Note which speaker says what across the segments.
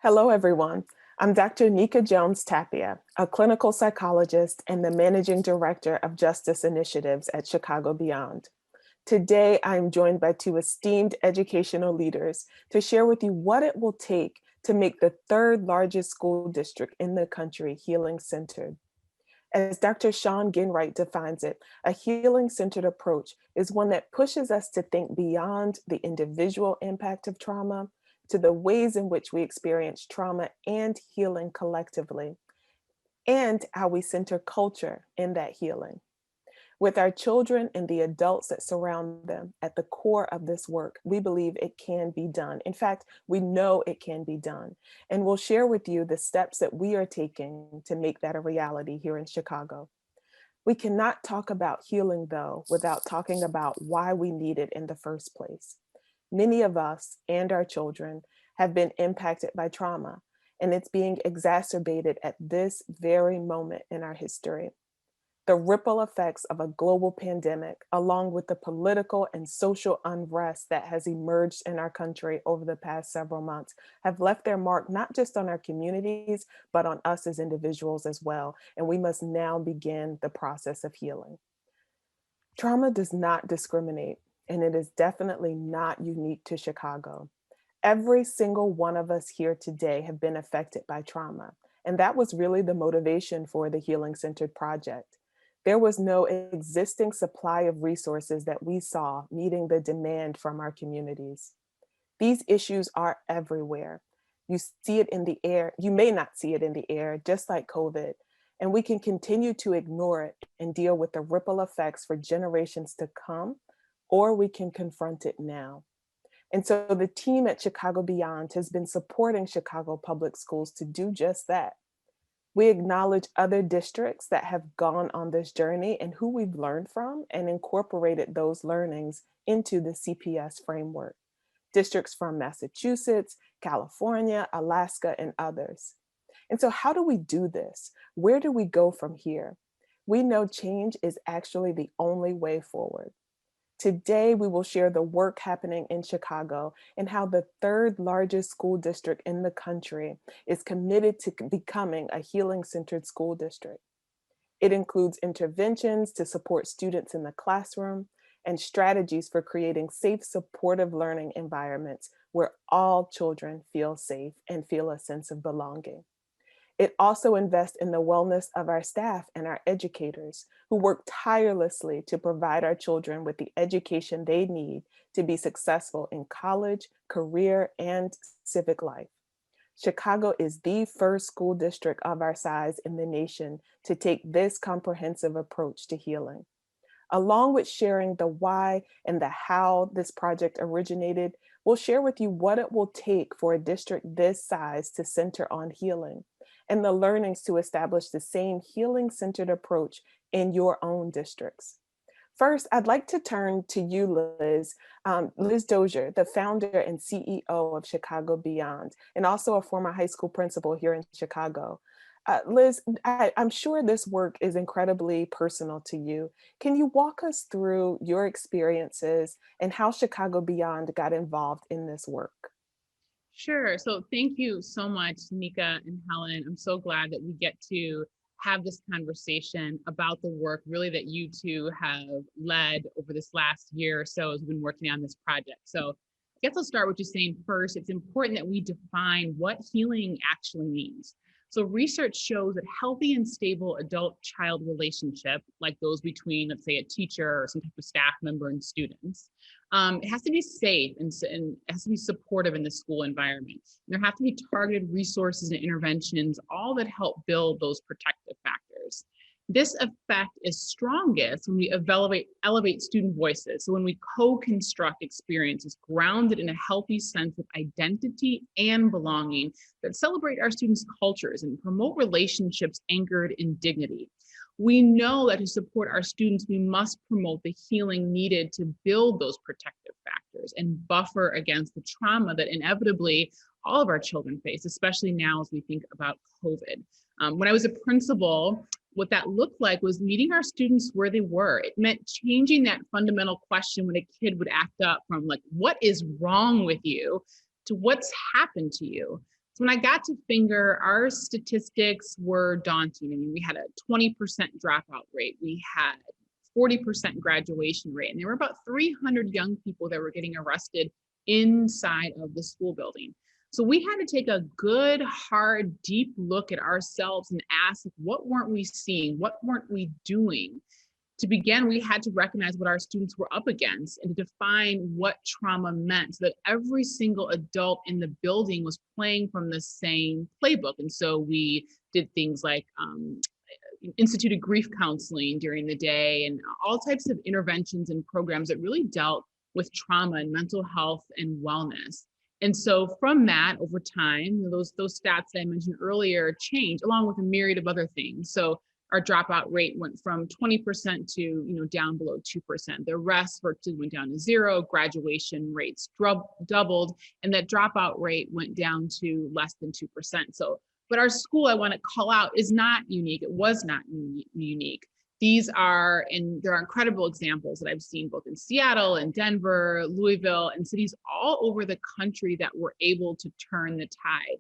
Speaker 1: Hello, everyone. I'm Dr. Nika Jones-Tapia, a clinical psychologist and the managing director of Justice Initiatives at Chicago Beyond. Today, I'm joined by two esteemed educational leaders to share with you what it will take to make the third largest school district in the country healing-centered. As Dr. Sean Ginwright defines it, a healing-centered approach is one that pushes us to think beyond the individual impact of trauma to the ways in which we experience trauma and healing collectively, and how we center culture in that healing. With our children and the adults that surround them at the core of this work, we believe it can be done. In fact, we know it can be done. And we'll share with you the steps that we are taking to make that a reality here in Chicago. We cannot talk about healing, though, without talking about why we need it in the first place. Many of us and our children have been impacted by trauma, and it's being exacerbated at this very moment in our history. The ripple effects of a global pandemic, along with the political and social unrest that has emerged in our country over the past several months, have left their mark not just on our communities, but on us as individuals as well. And we must now begin the process of healing. Trauma does not discriminate, and it is definitely not unique to Chicago. Every single one of us here today have been affected by trauma. And that was really the motivation for the Healing Centered Project. There was no existing supply of resources that we saw meeting the demand from our communities. These issues are everywhere. You see it in the air. You may not see it in the air, just like COVID. And we can continue to ignore it and deal with the ripple effects for generations to come, or we can confront it now. And so the team at Chicago Beyond has been supporting Chicago Public Schools to do just that. We acknowledge other districts that have gone on this journey and who we've learned from and incorporated those learnings into the CPS framework. Districts from Massachusetts, California, Alaska, and others. And so how do we do this? Where do we go from here? We know change is actually the only way forward. Today, we will share the work happening in Chicago and how the third largest school district in the country is committed to becoming a healing-centered school district. It includes interventions to support students in the classroom and strategies for creating safe, supportive learning environments where all children feel safe and feel a sense of belonging. It also invests in the wellness of our staff and our educators who work tirelessly to provide our children with the education they need to be successful in college, career, and civic life. Chicago is the first school district of our size in the nation to take this comprehensive approach to healing. Along with sharing the why and the how this project originated, we'll share with you what it will take for a district this size to center on healing, and the learnings to establish the same healing-centered approach in your own districts. First, I'd like to turn to you, Liz. Liz Dozier, the founder and CEO of Chicago Beyond, and also a former high school principal here in Chicago. Liz, I'm sure this work is incredibly personal to you. Can you walk us through your experiences and how Chicago Beyond got involved in this work?
Speaker 2: Sure. So thank you so much, Nika and Helen. I'm so glad that we get to have this conversation about the work really that you two have led over this last year or so as we've been working on this project. So I guess I'll start with just saying first, it's important that we define what healing actually means. So research shows that healthy and stable adult-child relationship, like those between, let's say, a teacher or some type of staff member and students, it has to be safe and it has to be supportive in the school environment. There have to be targeted resources and interventions, all that help build those protective factors. This effect is strongest when we elevate student voices. So when we co-construct experiences grounded in a healthy sense of identity and belonging that celebrate our students' cultures and promote relationships anchored in dignity. We know that to support our students, we must promote the healing needed to build those protective factors and buffer against the trauma that inevitably all of our children face, especially now as we think about COVID. When I was a principal, what that looked like was meeting our students where they were. It meant changing that fundamental question when a kid would act up from like, what is wrong with you, to what's happened to you. So when I got to Finger, our statistics were daunting. I mean, we had a 20% dropout rate. We had 40% graduation rate, and there were about 300 young people that were getting arrested inside of the school building. So we had to take a good, hard, deep look at ourselves and ask, what weren't we seeing? What weren't we doing? To begin, we had to recognize what our students were up against and to define what trauma meant so that every single adult in the building was playing from the same playbook. And so we did things like instituted grief counseling during the day and all types of interventions and programs that really dealt with trauma and mental health and wellness. And so from that, over time, those stats that I mentioned earlier changed along with a myriad of other things. So our dropout rate went from 20% to down below 2%. The rest virtually went down to zero. Graduation rates doubled, and that dropout rate went down to less than 2%. So, but our school, I want to call out, is not unique. It was not unique. These are, and there are incredible examples that I've seen both in Seattle and Denver, Louisville, and cities all over the country that were able to turn the tide.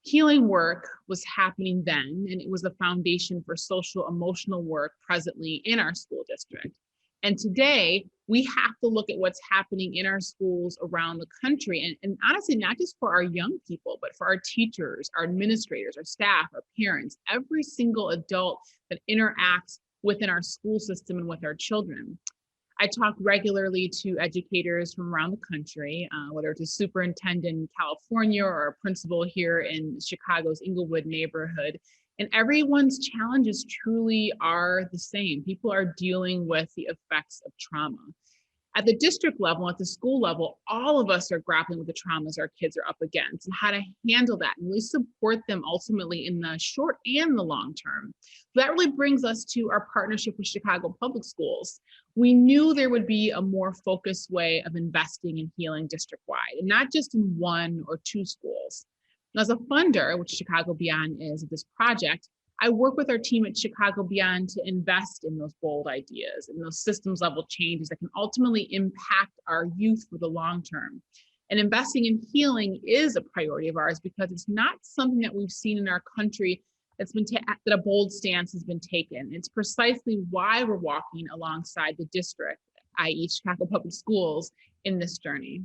Speaker 2: Healing work was happening then, and it was the foundation for social emotional work presently in our school district. And today, we have to look at what's happening in our schools around the country. And honestly, not just for our young people, but for our teachers, our administrators, our staff, our parents, every single adult that interacts within our school system and with our children. I talk regularly to educators from around the country, whether it's a superintendent in California or a principal here in Chicago's Inglewood neighborhood. And everyone's challenges truly are the same. People are dealing with the effects of trauma. At the district level, at the school level, all of us are grappling with the traumas our kids are up against and how to handle that and really support them ultimately in the short and the long term. That really brings us to our partnership with Chicago Public Schools. We knew there would be a more focused way of investing in healing district-wide, and not just in one or two schools. And as a funder, which Chicago Beyond is of this project, I work with our team at Chicago Beyond to invest in those bold ideas and those systems level changes that can ultimately impact our youth for the long term. And investing in healing is a priority of ours because it's not something that we've seen in our country that's been that a bold stance has been taken. It's precisely why we're walking alongside the district, i.e. Chicago Public Schools, in this journey.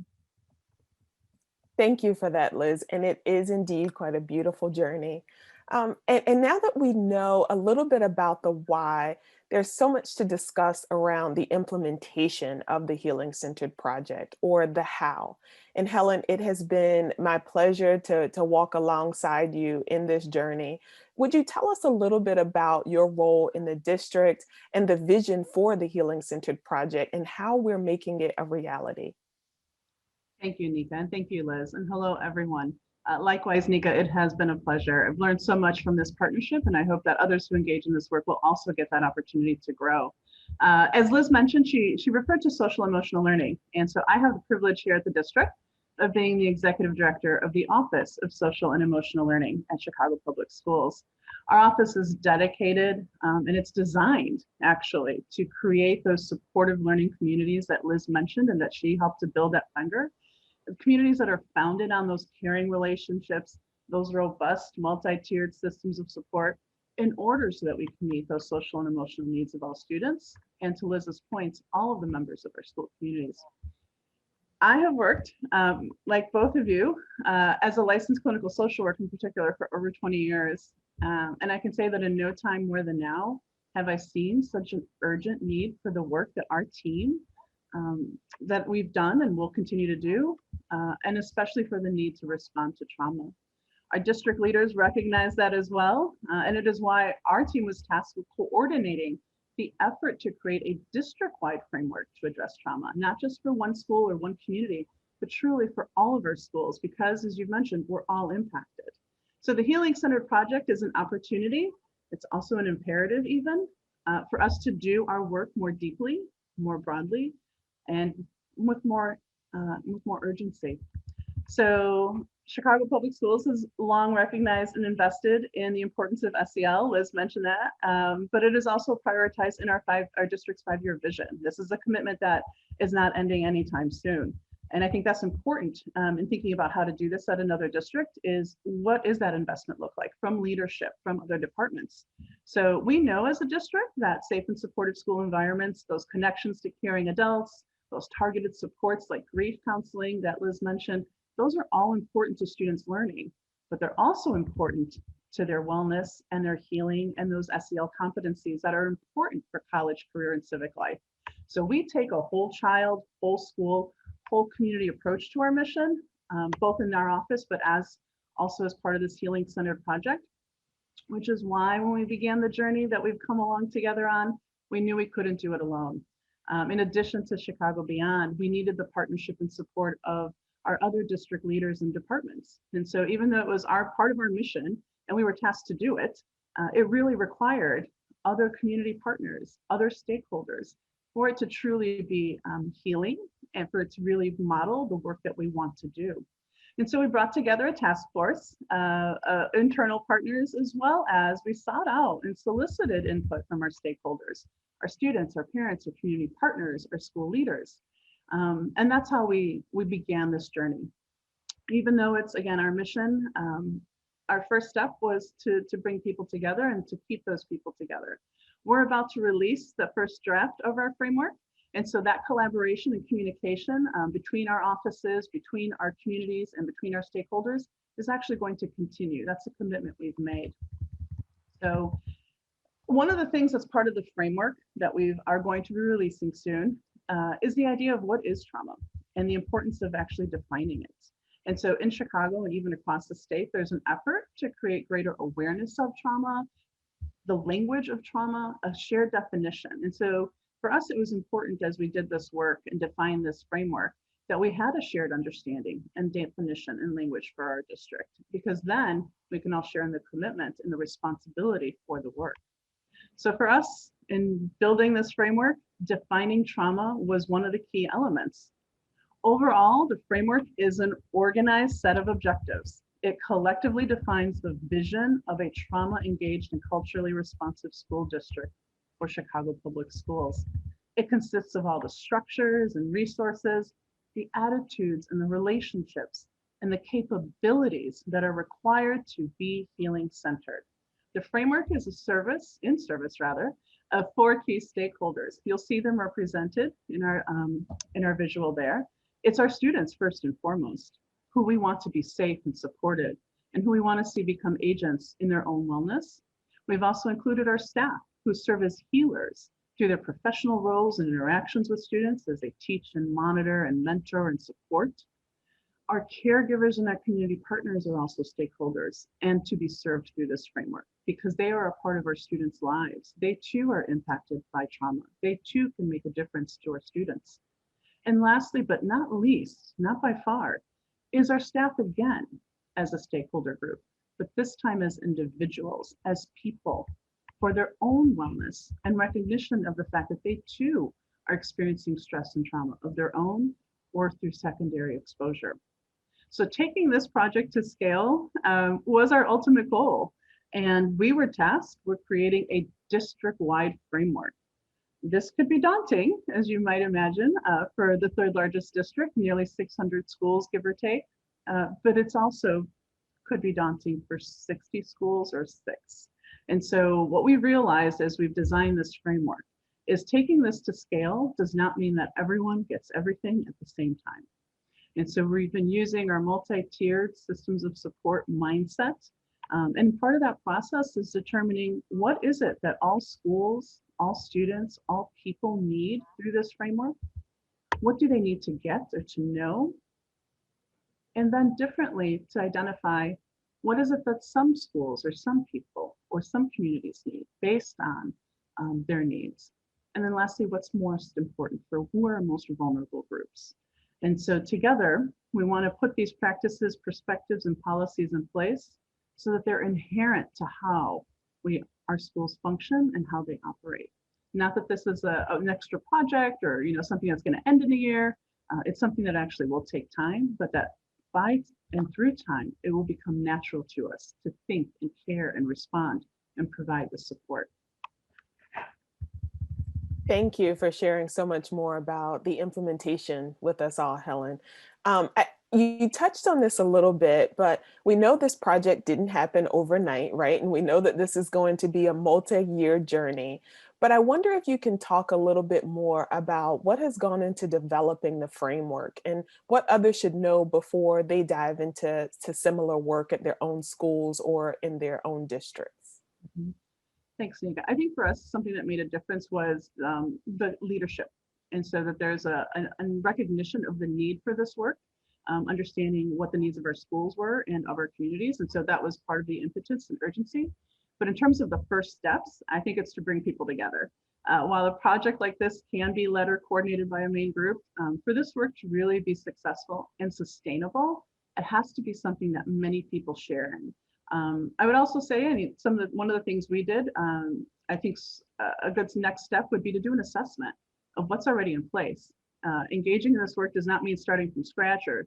Speaker 1: Thank you for that, Liz. And it is indeed quite a beautiful journey. And now that we know a little bit about the why, there's so much to discuss around the implementation of the Healing Centered Project, or the how. And Helen, it has been my pleasure to walk alongside you in this journey. Would you tell us a little bit about your role in the district and the vision for the Healing Centered Project and how we're making it a reality?
Speaker 3: Thank you, Nika, and thank you, Liz, and hello, everyone. Likewise, Nika, it has been a pleasure. I've learned so much from this partnership, and I hope that others who engage in this work will also get that opportunity to grow. As Liz mentioned, she referred to social emotional learning, and so I have the privilege here at the district of being the executive director of the Office of Social and Emotional Learning at Chicago Public Schools. Our office is dedicated and it's designed actually to create those supportive learning communities that Liz mentioned and that she helped to build at Finger. Communities that are founded on those caring relationships, those robust multi-tiered systems of support in order so that we can meet those social and emotional needs of all students, and to Liz's points, all of the members of our school communities. I have worked, like both of you, as a licensed clinical social worker in particular for over 20 years. And I can say that in no time more than now have I seen such an urgent need for the work that our team that we've done and will continue to do, and especially for the need to respond to trauma. Our district leaders recognize that as well, and it is why our team was tasked with coordinating the effort to create a district-wide framework to address trauma, not just for one school or one community, but truly for all of our schools, because as you've mentioned, we're all impacted. So the Healing Centered Project is an opportunity. It's also an imperative even for us to do our work more deeply, more broadly, and with more urgency. So Chicago Public Schools has long recognized and invested in the importance of SEL. Liz mentioned that, but it is also prioritized in our district's 5-year vision. This is a commitment that is not ending anytime soon. And I think that's important in thinking about how to do this at another district is what is that investment look like from leadership, from other departments. So we know as a district that safe and supportive school environments, those connections to caring adults, those targeted supports like grief counseling that Liz mentioned, those are all important to students' learning, but they're also important to their wellness and their healing and those SEL competencies that are important for college, career, and civic life. So we take a whole child, whole school, whole community approach to our mission, both in our office, but also as part of this healing centered project, which is why when we began the journey that we've come along together on, we knew we couldn't do it alone. In addition to Chicago Beyond, we needed the partnership and support of our other district leaders and departments. And so even though it was part of our mission and we were tasked to do it, it really required other community partners, other stakeholders, for it to truly be healing and for it to really model the work that we want to do. And so we brought together a task force, internal partners, as well as we sought out and solicited input from our stakeholders, our students, our parents, our community partners, our school leaders. And that's how we began this journey. Even though it's, again, our mission, our first step was to bring people together and to keep those people together. We're about to release the first draft of our framework. And so that collaboration and communication between our offices, between our communities, and between our stakeholders is actually going to continue. That's a commitment we've made. So one of the things that's part of the framework that we are going to be releasing soon is the idea of what is trauma and the importance of actually defining it. And so in Chicago and even across the state, there's an effort to create greater awareness of trauma, the language of trauma, a shared definition. And so for us, it was important as we did this work and defined this framework that we had a shared understanding and definition and language for our district, because then we can all share in the commitment and the responsibility for the work. So for us in building this framework, defining trauma was one of the key elements. Overall, the framework is an organized set of objectives. It collectively defines the vision of a trauma-engaged and culturally responsive school district for Chicago Public Schools. It consists of all the structures and resources, the attitudes and the relationships, and the capabilities that are required to be healing-centered. The framework is in service of 4 key stakeholders. You'll see them represented in our visual there. It's our students first and foremost, who we want to be safe and supported, and who we want to see become agents in their own wellness. We've also included our staff, who serve as healers through their professional roles and interactions with students as they teach and monitor and mentor and support. Our caregivers and our community partners are also stakeholders and to be served through this framework because they are a part of our students' lives. They too are impacted by trauma. They too can make a difference to our students. And lastly, but not least, not by far, is our staff again as a stakeholder group, but this time as individuals, as people, for their own wellness and recognition of the fact that they too are experiencing stress and trauma of their own or through secondary exposure. So taking this project to scale was our ultimate goal. And we were tasked with creating a district-wide framework. This could be daunting, as you might imagine, for the 3rd largest district, nearly 600 schools, give or take, but it's also could be daunting for 60 schools or 6. And so what we realized as we've designed this framework is taking this to scale does not mean that everyone gets everything at the same time. And so we've been using our multi-tiered systems of support mindset. And part of that process is determining what is it that all schools, all students, all people need through this framework? What do they need to get or to know? And then differently to identify what is it that some schools or some people or some communities need based on their needs. And then lastly, what's most important for who are our most vulnerable groups. And so together, we want to put these practices, perspectives, and policies in place so that they're inherent to how our schools function and how they operate. Not that this is an extra project or something that's going to end in a year. It's something that actually will take time, but that by and through time, it will become natural to us to think and care and respond and provide the support.
Speaker 1: Thank you for sharing so much more about the implementation with us all, Helen. You touched on this a little bit, but we know this project didn't happen overnight, right? And we know that this is going to be a multi-year journey. But I wonder if you can talk a little bit more about what has gone into developing the framework and what others should know before they dive into similar work at their own schools or in their own districts.
Speaker 3: Mhm. Thanks, Nika. I think for us, something that made a difference was the leadership. And so that there's a recognition of the need for this work, understanding what the needs of our schools were and of our communities. And so that was part of the impetus and urgency. But in terms of the first steps, I think it's to bring people together. While a project like this can be led or coordinated by a main group, for this work to really be successful and sustainable, it has to be something that many people share in. I would also say, I mean, one of the things we did, I think a good next step would be to do an assessment of what's already in place. Engaging in this work does not mean starting from scratch or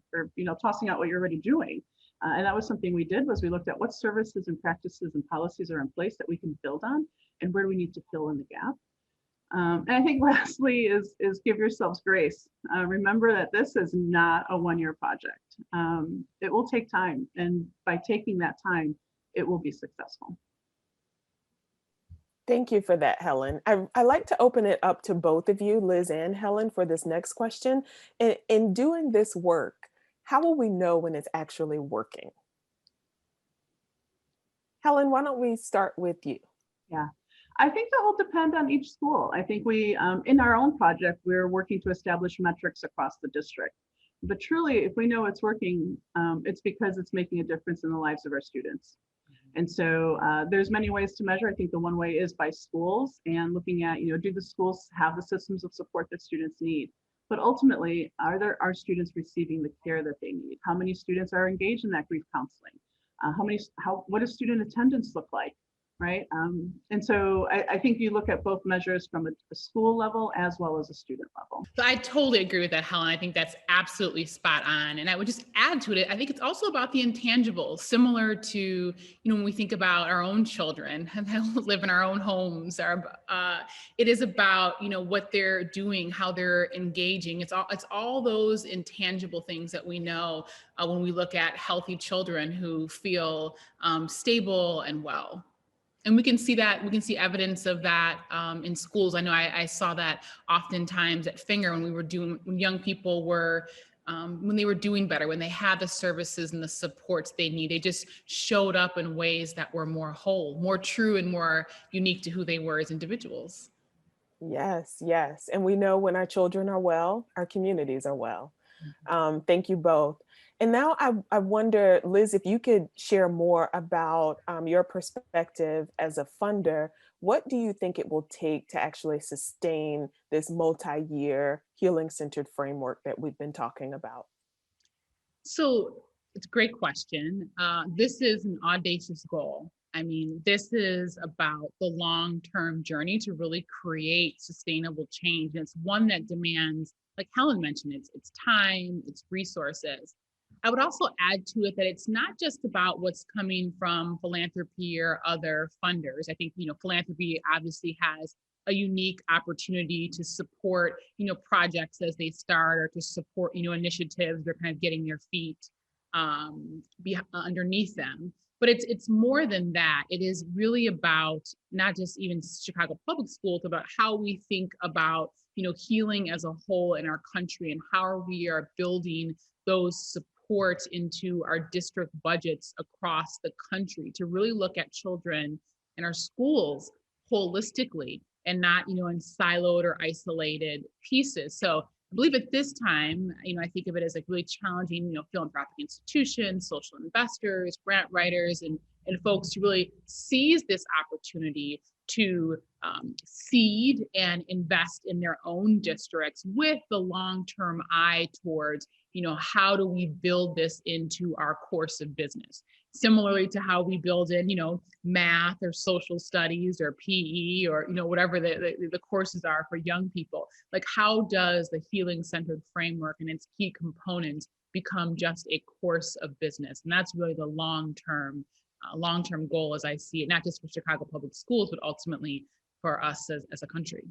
Speaker 3: tossing out what you're already doing. And that was something we did, was we looked at what services and practices and policies are in place that we can build on, and where do we need to fill in the gap. And I think lastly is give yourselves grace. Remember that this is not a one-year project. It will take time, and by taking that time, it will be successful.
Speaker 1: Thank you for that, Helen. I like to open it up to both of you, Liz and Helen, for this next question. In doing this work, how will we know when it's actually working? Helen, why don't we start with you?
Speaker 3: Yeah, I think that will depend on each school. I think we, in our own project, we're working to establish metrics across the district. But truly, if we know it's working, it's because it's making a difference in the lives of our students. And so there's many ways to measure. I think the one way is by schools and looking at, do the schools have the systems of support that students need? But ultimately, are students receiving the care that they need? How many students are engaged in that grief counseling? What does student attendance look like? Right. And so I think you look at both measures from a school level as well as a student level.
Speaker 2: So I totally agree with that, Helen. I think that's absolutely spot on. And I would just add to it, I think it's also about the intangibles, similar to, when we think about our own children and live in our own homes, it is about, what they're doing, how they're engaging. It's all those intangible things that we know when we look at healthy children who feel stable and well. And we can see evidence of that in schools. I know I saw that oftentimes at Finger when young people were, when they were doing better, when they had the services and the supports they need, they just showed up in ways that were more whole, more true, and more unique to who they were as individuals.
Speaker 1: Yes, yes. And we know when our children are well, our communities are well. Thank you both. And now I wonder, Liz, if you could share more about your perspective as a funder. What do you think it will take to actually sustain this multi-year healing-centered framework that we've been talking about?
Speaker 2: So it's a great question. This is an audacious goal. I mean, this is about the long-term journey to really create sustainable change. And it's one that demands, like Helen mentioned, it's time, it's resources. I would also add to it that it's not just about what's coming from philanthropy or other funders. I think, philanthropy obviously has a unique opportunity to support, projects as they start, or to support, initiatives. They're kind of getting their feet underneath them. But it's more than that. It is really about not just even Chicago Public Schools, about how we think about, healing as a whole in our country, and how we are building those supports into our district budgets across the country to really look at children in our schools holistically, and not, in siloed or isolated pieces. So I believe at this time, I think of it as like really challenging, philanthropic institutions, social investors, grant writers, and folks to really seize this opportunity to seed and invest in their own districts with the long-term eye towards, how do we build this into our course of business? Similarly to how we build in, math or social studies or PE or, whatever the courses are for young people. Like, how does the healing-centered framework and its key components become just a course of business? And that's really the long-term goal, as I see it, not just for Chicago Public Schools, but ultimately for us as a country.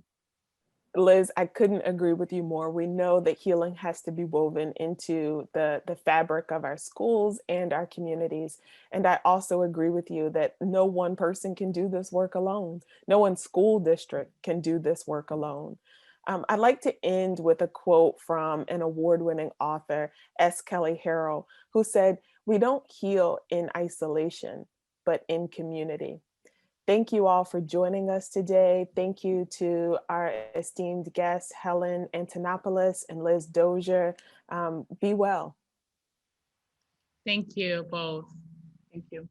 Speaker 1: Liz, I couldn't agree with you more. We know that healing has to be woven into the fabric of our schools and our communities. And I also agree with you that no one person can do this work alone. No one school district can do this work alone. I'd like to end with a quote from an award-winning author, S. Kelly Harrell, who said, "We don't heal in isolation, but in community." Thank you all for joining us today. Thank you to our esteemed guests, Helen Antonopoulos and Liz Dozier. Be well.
Speaker 2: Thank you both.
Speaker 3: Thank you.